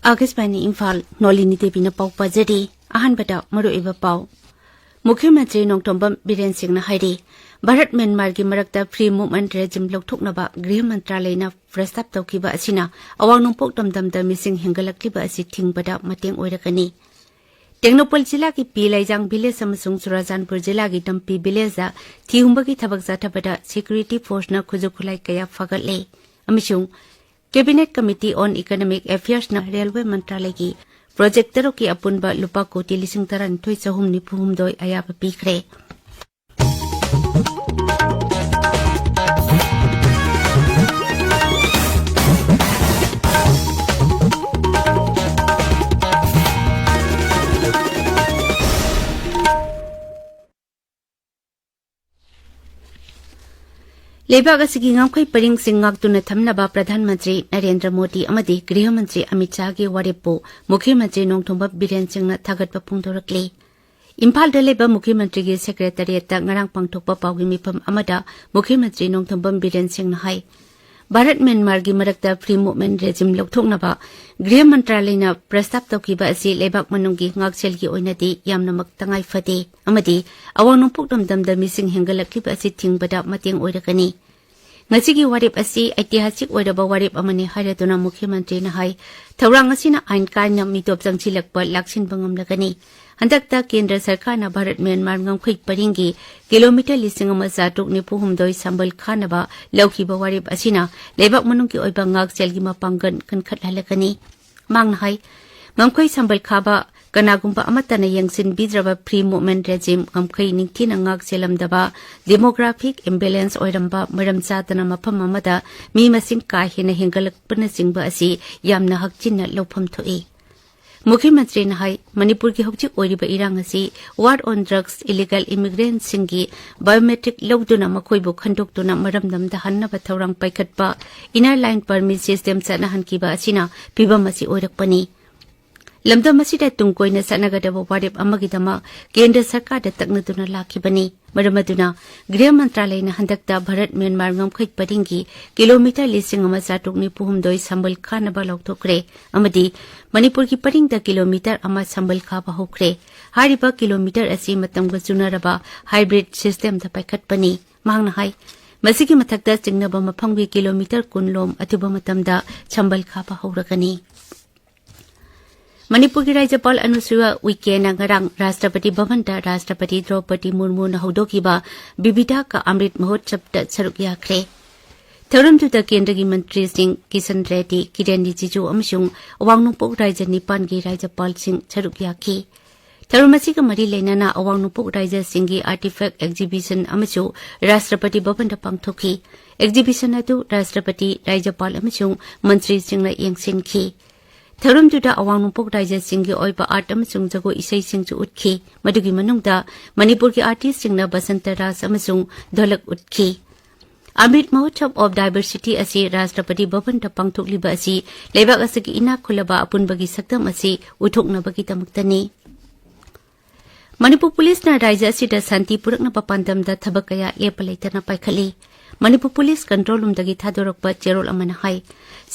आकाशवाणी इम्फाल नोलिनी देवी न पाउ पाजरी अहनबदा मरुइबा पाउ मुख्यमंत्री नोंगथोंबम बिरेन सिंहना हाइरी भारत म्यांमार की मरक्ता फ्री मूवमेंट रेजिम लौथोकनबा गृह मंत्रालयना प्रस्ताव तौखिबा असिना अवांग नोंपोक दमदमदा मिसिंग हेंगलक्लिबा असि थिंगबदा मतेंग ओइरकनी टेक्नोपॉल जिला की पीलाइजांग विलेज अमसुंग चुराचांदपुर जिला की डंपी विलेज थिहुंबगी थबक जाथबदा सिक्यूरिटी फोर्सना खुजुखुलाई कया फगले अमिसुंग cabinet committee on economic affairs न रेलवे मंत्रालय की प्रोजेक्टरों की अपुनबा लुपा कोटी 13,992 अयाब पीखरे लेबाग असगी गांखै परिंग सिंगाक्तुना थमनबा प्रधानमंत्री नरेंद्र मोदी अमदी गृह मंत्री अमित शाह के वारेपो मुख्यमंत्री नोंगथोंबा बिरेन सिंहना थागतपा फोंदोरक्ले इम्फाल लेबा मुख्यमंत्री की secretariat ngaraang pangthokpa pawgi mifam amada मुख्यमंत्री नोंगथोंबा बिरेन सिंहना हाई भारत म्यांमार की मरक्ता फ्री मूवमेंट रेजिम लौथोकनबा गृह मंत्रालयना प्रस्ताव तौखिबा असि लेबाक मनुंगी ngakchel की ओइनादि यामनमक तंगाई फदे अमदी अवांग नोंपोक दमदमदा मिसिंग हेंगलक्लिबा असि थिंगबदा मतेंग ओइरकनी ngachigi warip asi ऐतिहासिक ओइरबा warip amani हाइरतुना मुख्यमंत्री ना हाई थौरांग असिना आइन कायना मितोप जंगचिलकपा लाक्सिनबा ngamlagani हंदकता केंद्र सरकार न Bharat Myanmar ngamkhoi paringi kilometre 1,492 संबल खानबा लौखिबा warip asina lebak manung ki oiba ngakchel gi mapanggan kankhathalakani mangna hai ngamkhoi संबल खाबा कनागुंबा अमतना यंगसिन बिद्रबा free movement regime ngamkhoi ningthina ngakchelamdaba demographic imbalance ओइरंबा मरम चातना मफम अमदा मी मसिंग का हेना हेंगलकपना सिंगबा असि यामना हकचिना लौफम थोई मुख्यमंत्री नाहाई मणिपुर की हौजिक ओइरिबा इरांग असि war on drugs illegal immigrant सिंगी बायोमेट्रिक लौदुना मखोइबु खंडोक्तुना मरमदमदा हन्नबा थौरांग पाइखटपा इनर लाइन परमिट सिस्टम चना हनकिबा असिना पिबम असि ओइरकपनी लमदम असिदा तुंगकोइना सनगदबा वारेप अमगिदमा केंद्र सरकार दा तकनदुना लाखिबनी मरमदुना गृह मंत्रालय न हंदकता Bharat Myanmar ngamkhoi paringi kilometre 1,492 संबल खानबा लौथोकरे अमदी मणिपुर की परिंग दा किलोमीटर अमा संबल खाबा होखरे हारिबा किलोमीटर असि मतमगा चुनरबा हाइब्रिड सिस्टम दा पाइखटपनी मांगना हाई मसिगी मथकदा चिंगनबा मफंगी किलोमीटर कुनलोम अथुबा मतमदा संबल खाबा होरगनी मणिपुर की राज्यपाल अनुसुया उइके ngaraang राष्ट्रपति भवन दा राष्ट्रपति द्रौपदी मुर्मू न हौदोकिबा विविधा का अमृत महोत्सव दा सरुक याखरे थौरमदुदा केंद्र की मंत्री सिंह किशन रेड्डी किरेन रिजिजू अमसुंग अवांग नोंपोक राज्य निपान की राज्यपाल सिंह सरुक याखी थौरमसी का मरी लेनाना अवांग नोंपोक राज्य सिंह की आर्टिफैक्ट एग्जीबिशन अमसु राष्ट्रपति भवन दा पांगथोकी एग्जीबिशन अदु राष्ट्रपति राज्यपाल अमसुंग मंत्री सिंहना यंगसिनखी थौरमदुदा अवांग नोंपोक राज्य सिंह की ओइबा आर्ट अमसुंग जगो इसै सिंहजु उठखी मदुगी मनुंगदा मणिपुर की आर्टिस्ट सिंहना बसंत राज अमसुंग ढोलक उठखी अमृत महोत्सव ऑफ डायवर्सिटी असि राष्ट्रपति भवन दा पांगथोकलिबा असि लेबाक असगी इना खुलबा अपुनबगी सक्तम असि उथोकनबगी तमक्तनी मणिपुर पुलिस ना राज्य असिदा शांति पुरकनबा पांदमदा थबक कया लेपलैतना पाइखली मणिपुर पुलिस कंट्रोल रूम दगी थादोरकपा चेरोल अमना हाई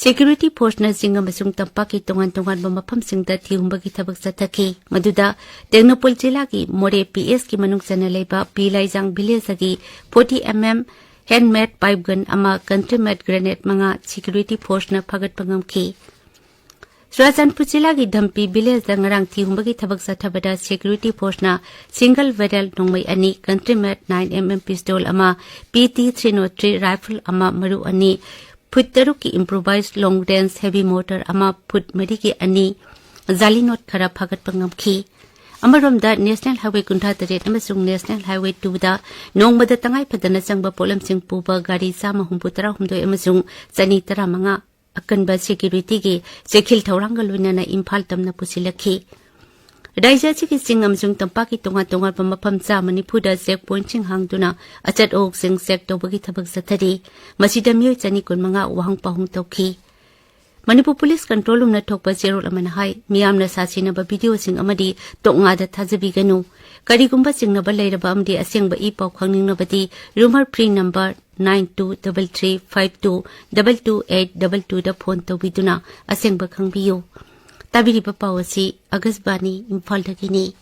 सिक्यूरिटी फोर्स न जिंग अमसुंग तंपा की तोंगान तोंगान मफम सिंगदा थिहुंबगी थबक सथखी मदुदा टेक्नोपॉल जिला की मोरे पीएस की मनुंग चना लेबा पीलाइजांग विलेज अगी 40 mm हैंडमेड पाइप गन अमा कंट्री मेड ग्रेनेड मंगा सिक्यूरिटी फोर्स न फगत पंगमखी चुराचांदपुर जिला की धम्पी विलेज दा ngaraang थिहुंबगी थबक सथबदा सिक्यूरिटी फोर्स न सिंगल बैरल नोंगमै अनि कंट्री मेड 9 mm पिस्तौल अमा PT 303 राइफल अमा मरु अनि फुट तरुक की improvise long range heavy motor अमा फुट मरी की अनि जाली नोट खरा फगत पंगमखी अमरोमदा नेशनल हाईवे कुंठा तरेट अमसुंग नेशनल हाईवे 2 दा नोंगबदा तंगाई फदना संगबा पोलम सिंह पुबा गाड़ी सामा हुंपुतरा हुंदोय अमसुंग चनी तरा मंगा अकनबा सिक्यूरिटी के जेखिल थौरांग लोइनाना इम्फाल तमना पुसिलखी राज्य की सिंह अमसुंग तंपा की तोंगा तोंगा मफम चा मणिपुरदा चेक पॉइंट सिंह हांगदुना अचत ओक सिंह चेक तौबगी थबक सथरी मसिदा मियोय चनी कुनमंगा वाहंग पाहुंग तौखी मणिपुर पुलिस कंट्रोल रूम न थोकपा चेरोल अमना हाई मियामना सासिनबा वीडियो सिंह अमदी तोंगादा थाजबिगनु करिगुंबा चिंगनबा लैरबा अमदी असेंगबा ई पाउ खंगनिंगनबदी रूमर फ्री नंबर 923352222822 दा फोन तौबिदुना असेंगबा खंगबियो tabiriba paw asi Agasbani Imphal dagini.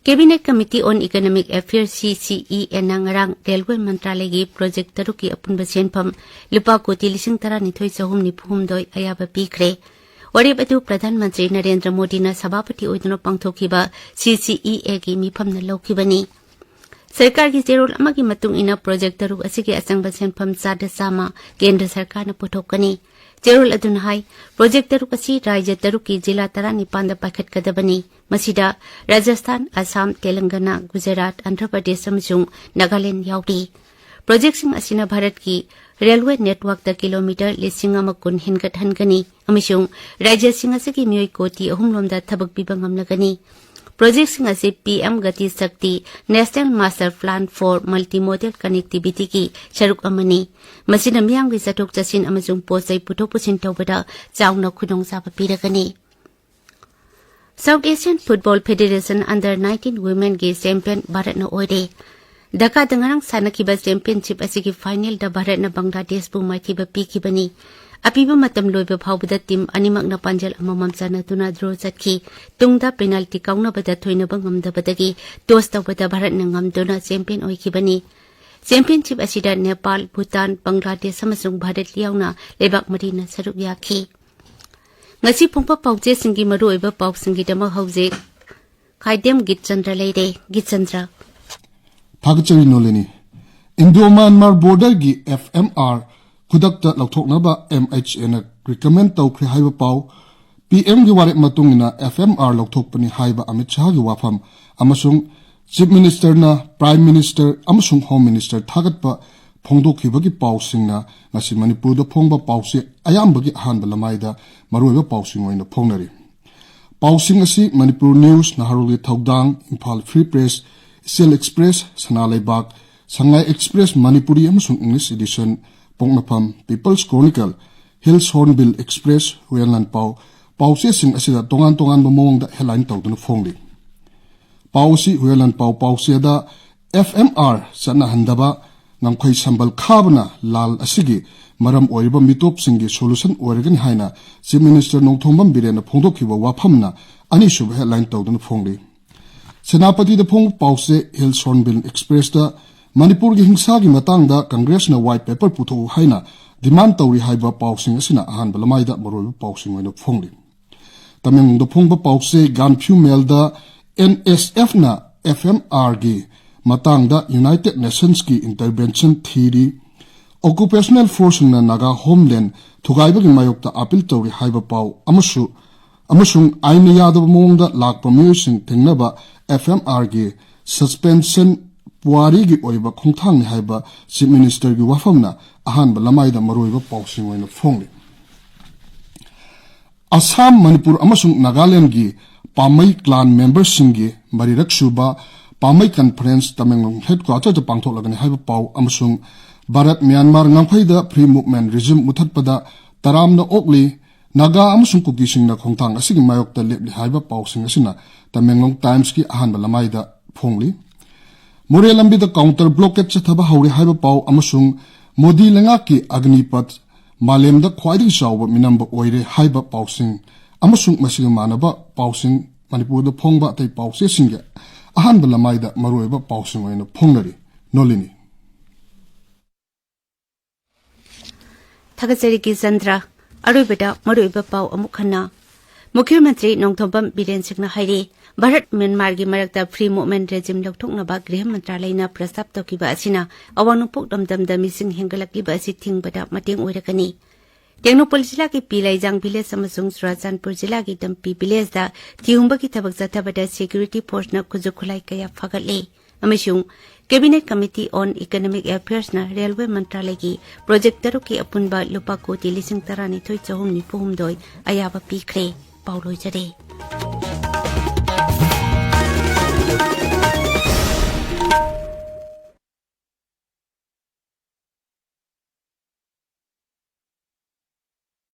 Cabinet Committee on Economic Affairs CCE enangarang Railway Mantralagi Project Taruki apunba senpham lupa koti 12,962 ayaba pikre. Warib atu Pradhan Mantri Narendra Modi na sabapati oiduna pangthokiba CCE agi mifamna laukibani. Sarkar ki zerol amagi matung ina project taruk asigi asangba senpham sada sama Kendra Sarkar na puthokani. Zerol adun hai project taruk asi Rajya taruk ki jila tarani panda pakhat kadabani. Masida Rajasthan, Assam, Telangana, Gujarat, Andhra Pradesh amasung Nagaland yauri. Project sing asina Bharat ki railway network ta kilometer 1,000 hingat hangani amasung Rajya sing asigi miyoi koti ahumlomda thabak piba ngamlagani. Project sing asi PM Gati Shakti National Master Plan for Multimodal Connectivity ki sharuk amani. Masina miyang gi sathok chasin amasung posai puthok pusin tawbada chaungna khudong sa papiragani. South Asian Football Federation Under 19 Women Gi Champion Bharat na oide. Dhaka dangarang sanakiba championship asigi final da Bharat na Bangladesh bu maithiba pikibani. Apiba matam loiba phawbada team animak na panjal amamam chana tuna draw chatki. Tungda penalty kauna bada thoina bangamda badagi toss tawbada Bharat na ngamdona champion oikibani. Championship asida Nepal, Bhutan, Bangladesh amasung Bharat liauna lebak marina saruk yakhi. Ngasi pongpa pauje singi maru oiba paw singi dama hauze Khaidem Geetchandra leide Geetchandra Thagchari Nolini Indo-Myanmar border gi FMR khudakta lauthoknaba MHA na recommend tawkhri haiba paw PM gi ware matungina FMR lauthokpani haiba Amit Shah gi wafam amasung Chief Minister na Prime Minister amasung Home Minister thagatpa phongdokhibagi pawsingna ngasi Manipur da phongba pawse ayambagi ahanba lamaida maruiba pawsing oina phongnari pawsing asi Manipur News Naharuli Thaudang Imphal Free Press Seal Express Sanalaibak Sangai Express Manipuri amasung English edition pongnapam People's Chronicle Hills Hornbill Express Huyanlan pawse sing asida tongan bamongda headline tawduna phongli pawsi Huyanlan pawse da FMR sana handaba Namkhoi sambal khabna lal asigi maram oiriba mitop singi solution oirgan haina Chief Minister Nongthombam Birena phongdokhiba wafamna ani shub headline tawdun phongli Senapati da phong pause Hills Hornbill Express da Manipur gi hingsa gi matang da Congress na white paper putho haina demand tawri haiba pausing asina ahan balamai da maroi pausing oina phongli Tameng da phongba pause Ganphu Mel da NSF na FMR gi matang da United Nations ki intervention theory occupational force na naga homeland thugaiba gi mayok ta appeal tawri haiba paw amasung aina yadab mong da lakpa miyosing thengnaba FMR gi suspension puari gi oiba khongthang ni haiba Chief Minister gi wafamna ahanba lamai da maroiba pawsing oina phongli Assam Manipur amasung Nagaland gi Pamai clan members singi marirak suba Pamai Conference Tamenglong headquarter to Pangthok lagani haiba paw amasung Bharat Myanmar ngangphaida free movement regime muthatpada taramna okli naga amasung kuki singna khongthang asigi mayokta lepli haiba paw sing asina Tamenglong Times ki ahanba lamaida phongli More lambi da counter blockade chathaba hauri haiba paw amasung Modi lenga ki agnipat malemda khwaidi chawba minamba oire haiba paw sing amasung masiga manaba paw sing Manipur da phongba tai paw se singa ahanba lamaida maroiba pawsing oina phongnari Nolini Thagachari Geetchandra aroibada maroiba paw amukhana Mukhyamantri Nongthombam Biren Singna hairi Bharat Myanmar gi marakta free movement regime lokthoknaba Griha Mantralayna prastab tawkiba asina awanupok damdamda mising hengalakliba asi thingbada mateng oirakani Tengnopal jila ki Pilaijang village amasung Surachandpur jila ki Dampi village da thihumba ki thabak chathabada security force na kujukhulai kaya phagatle amasung Cabinet Committee on Economic Affairs na Railway Mantralay ki project taruki apunba lupa koti 13,962 ayaba pikre pauloi jare